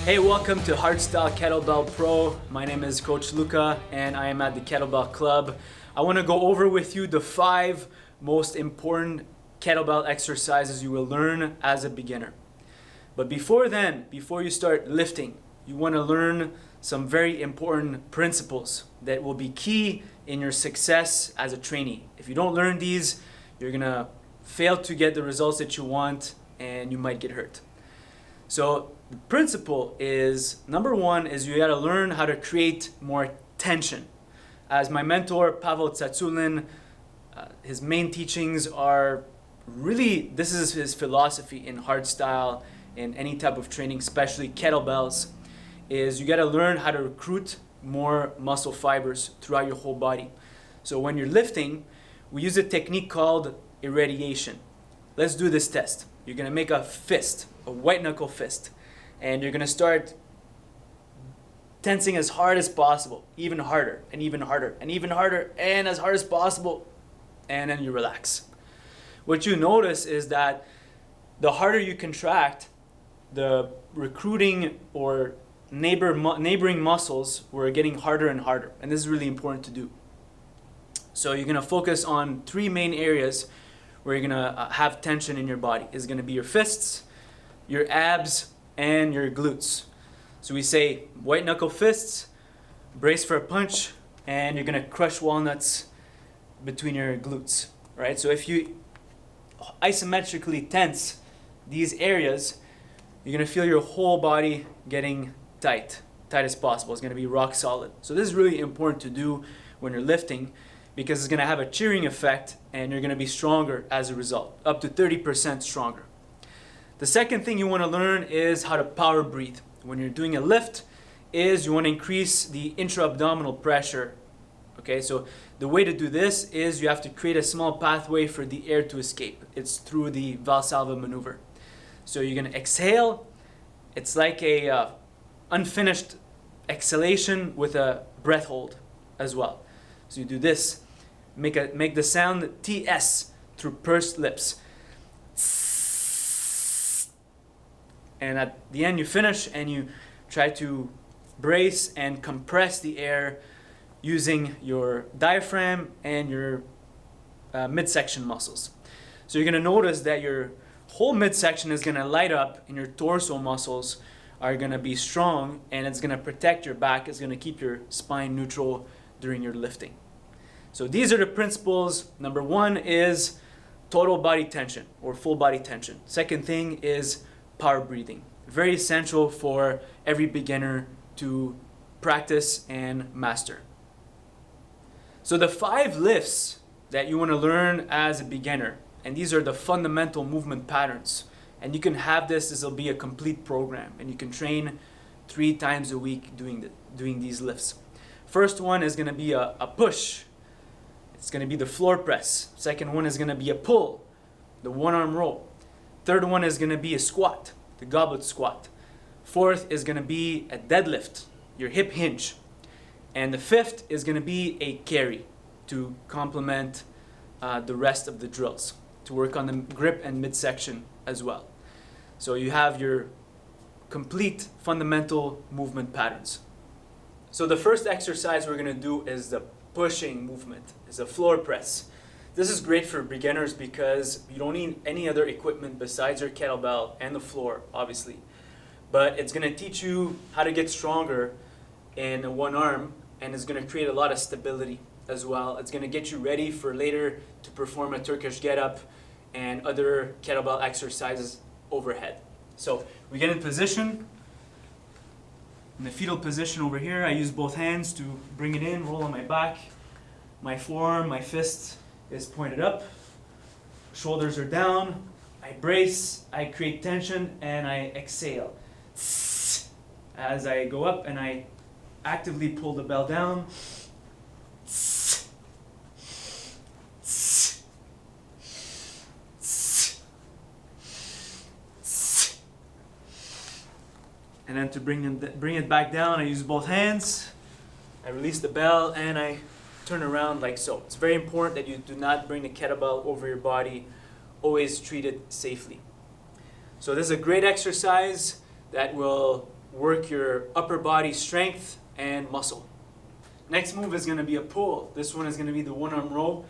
Hey, welcome to Hardstyle Kettlebell Pro. My name is Coach Luca and I am at the Kettlebell Club. I want to go over with you the 5 most important kettlebell exercises you will learn as a beginner. But before you start lifting, you want to learn some very important principles that will be key in your success as a trainee. If you don't learn these, you're going to fail to get the results that you want and you might get hurt. So the principle is, number 1 is you got to learn how to create more tension. As my mentor, Pavel Tsatsouline, his main teachings are really, this is his philosophy in hardstyle, in any type of training, especially kettlebells, is you got to learn how to recruit more muscle fibers throughout your whole body. So when you're lifting, we use a technique called irradiation. Let's do this test. You're going to make a fist, a white knuckle fist, and you're going to start tensing as hard as possible, even harder and even harder and even harder and as hard as possible, and then you relax. What you notice is that the harder you contract, the recruiting or neighboring muscles were getting harder and harder, and this is really important to do. So you're going to focus on 3 main areas where you're going to have tension in your body. It's going to be your fists, your abs, and your glutes. So we say white knuckle fists, brace for a punch, and you're going to crush walnuts between your glutes, right? So if you isometrically tense these areas, you're going to feel your whole body getting tight as possible. It's going to be rock solid. So this is really important to do when you're lifting, because it's going to have a cheering effect and you're going to be stronger as a result, up to 30% stronger. The second thing you want to learn is how to power breathe. When you're doing a lift, is you want to increase the intra-abdominal pressure. Okay, so the way to do this is you have to create a small pathway for the air to escape. It's through the Valsalva maneuver. So you're going to exhale. It's like a unfinished exhalation with a breath hold as well. So you do this. Make the sound TS through pursed lips. And at the end you finish and you try to brace and compress the air using your diaphragm and your midsection muscles. So you're going to notice that your whole midsection is going to light up and your torso muscles are going to be strong, and it's going to protect your back. It's going to keep your spine neutral during your lifting. So these are the principles. Number 1 is total body tension or full body tension. Second thing is power breathing. Very essential for every beginner to practice and master. So the 5 lifts that you want to learn as a beginner, and these are the fundamental movement patterns. And you can have this will be a complete program, and you can train 3 times a week doing these lifts. First one is going to be a push. It's going to be the floor press. Second one is going to be a pull, the 1-arm row. Third one is going to be a squat, the goblet squat. Fourth is going to be a deadlift, your hip hinge. And the 5th is going to be a carry to complement the rest of the drills, to work on the grip and midsection as well. So you have your complete fundamental movement patterns. So the first exercise we're going to do is the pushing movement, is a floor press. This is great for beginners because you don't need any other equipment besides your kettlebell and the floor, obviously. But it's going to teach you how to get stronger in one arm, and it's going to create a lot of stability as well. It's going to get you ready for later to perform a Turkish get-up and other kettlebell exercises overhead. So we get in position. In the fetal position over here, I use both hands to bring it in, roll on my back. My forearm, my fist is pointed up. Shoulders are down. I brace, I create tension, and I exhale. As I go up and I actively pull the bell down. And then to bring it back down, I use both hands. I release the bell and I turn around like so. It's very important that you do not bring the kettlebell over your body. Always treat it safely. So this is a great exercise that will work your upper body strength and muscle. Next move is going to be a pull. This one is going to be the one arm row.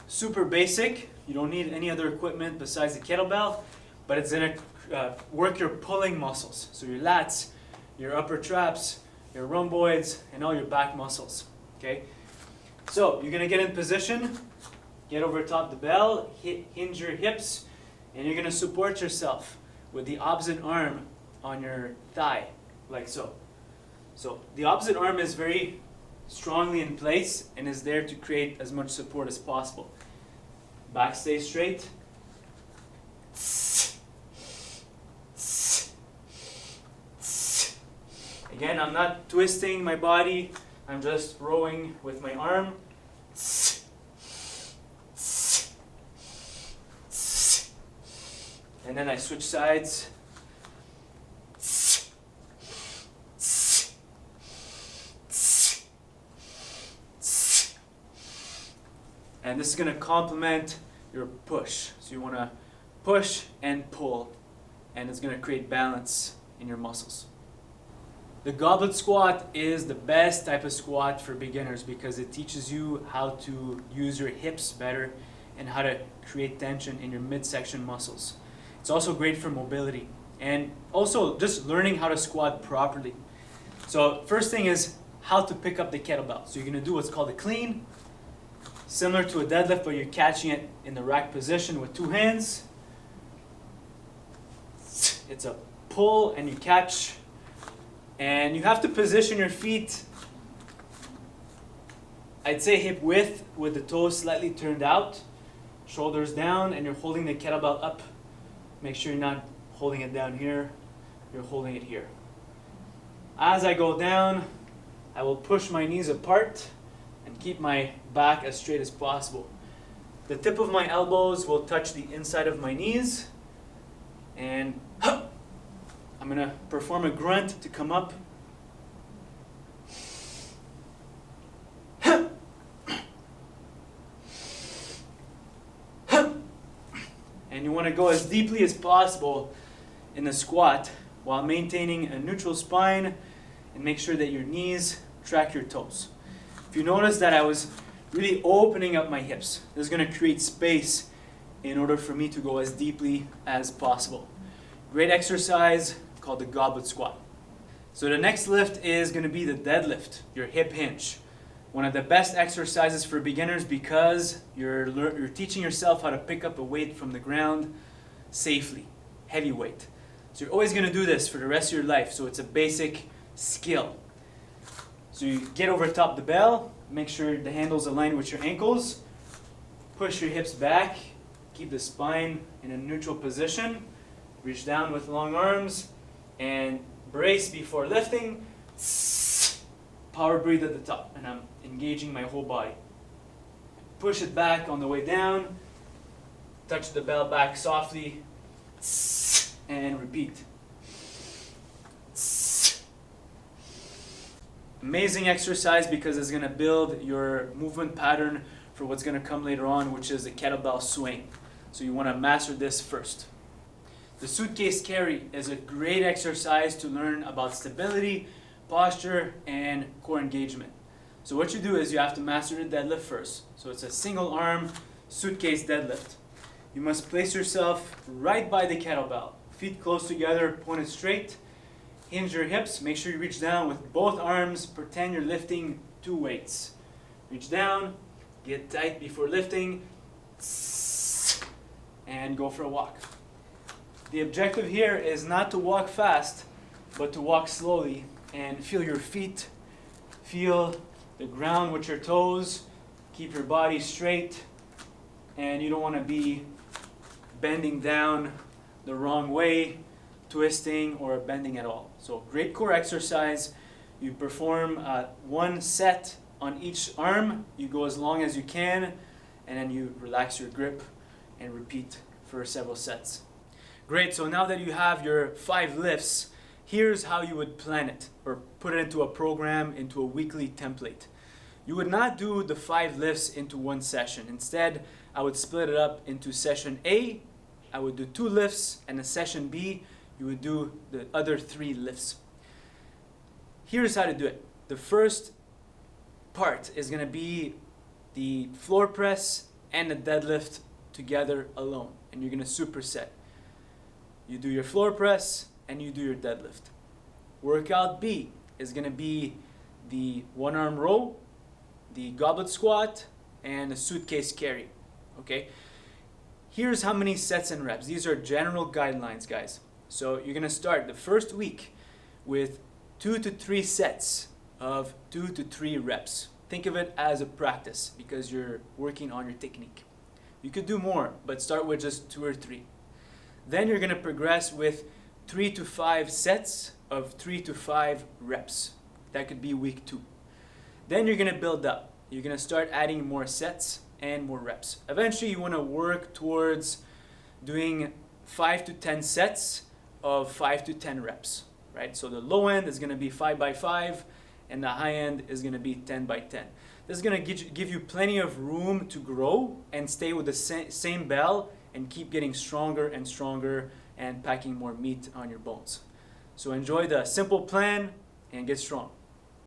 Super basic. You don't need any other equipment besides the kettlebell, but it's going to work your pulling muscles. So your lats, your upper traps, your rhomboids, and all your back muscles. Okay? So you're going to get in position, get over top the bell, hinge your hips, and you're going to support yourself with the opposite arm on your thigh, like so. So the opposite arm is very strongly in place and is there to create as much support as possible. Back stays straight. Again, I'm not twisting my body, I'm just rowing with my arm. And then I switch sides. And this is going to complement your push. So you want to push and pull, and it's going to create balance in your muscles. The goblet squat is the best type of squat for beginners because it teaches you how to use your hips better and how to create tension in your midsection muscles. It's also great for mobility and also just learning how to squat properly. So first thing is how to pick up the kettlebell. So you're going to do what's called a clean, similar to a deadlift, but you're catching it in the rack position with two hands. It's a pull and you catch, and you have to position your feet, I'd say hip width with the toes slightly turned out, shoulders down, and you're holding the kettlebell up. Make sure you're not holding it down here, you're holding it here. As I go down, I will push my knees apart and keep my back as straight as possible. The tip of my elbows will touch the inside of my knees, and I'm going to perform a grunt to come up. And you want to go as deeply as possible in the squat while maintaining a neutral spine, and make sure that your knees track your toes. If you notice that I was really opening up my hips, this is going to create space in order for me to go as deeply as possible. Great exercise called the goblet squat. So the next lift is going to be the deadlift, your hip hinge. One of the best exercises for beginners because you're teaching yourself how to pick up a weight from the ground safely, heavy weight. So you're always going to do this for the rest of your life, so it's a basic skill. So you get over top the bell, make sure the handle's aligned with your ankles, push your hips back, keep the spine in a neutral position, reach down with long arms, and brace before lifting. Power breathe at the top, and I'm engaging my whole body. Push it back on the way down, touch the bell back softly, and repeat. Amazing exercise because it's going to build your movement pattern for what's going to come later on, which is the kettlebell swing. So you want to master this first. The suitcase carry is a great exercise to learn about stability, posture, and core engagement. So what you do is you have to master the deadlift first. So it's a single arm suitcase deadlift. You must place yourself right by the kettlebell, feet close together, pointed straight. Hinge your hips, make sure you reach down with both arms, pretend you're lifting two weights. Reach down, get tight before lifting, and go for a walk. The objective here is not to walk fast, but to walk slowly and feel your feet, feel the ground with your toes, keep your body straight, and you don't want to be bending down the wrong way, twisting, or bending at all. So great core exercise. You perform one set on each arm. You go as long as you can, and then you relax your grip and repeat for several sets. Great, so now that you have your 5 lifts, here's how you would plan it or put it into a program, into a weekly template. You would not do the 5 lifts into one session. Instead, I would split it up into session A, I would do 2 lifts, and in session B, you would do the other 3 lifts. here's how to do it. The first part is going to be the floor press and the deadlift together alone, and you're going to superset. You do your floor press and you do your deadlift. Workout B is going to be the one arm row, the goblet squat, and the suitcase carry. Okay, here's how many sets and reps. These are general guidelines, guys. So you're going to start the first week with 2 to 3 sets of 2 to 3 reps. Think of it as a practice because you're working on your technique. You could do more, but start with just 2 or 3. Then you're going to progress with 3 to 5 sets of 3 to 5 reps. That could be week 2. Then you're going to build up. You're going to start adding more sets and more reps. Eventually you want to work towards doing 5 to 10 sets of 5 to 10 reps, right? So the low end is going to be 5 by 5 and the high end is going to be 10 by 10. This is going to give you plenty of room to grow and stay with the same bell and keep getting stronger and stronger and packing more meat on your bones. So enjoy the simple plan and get strong.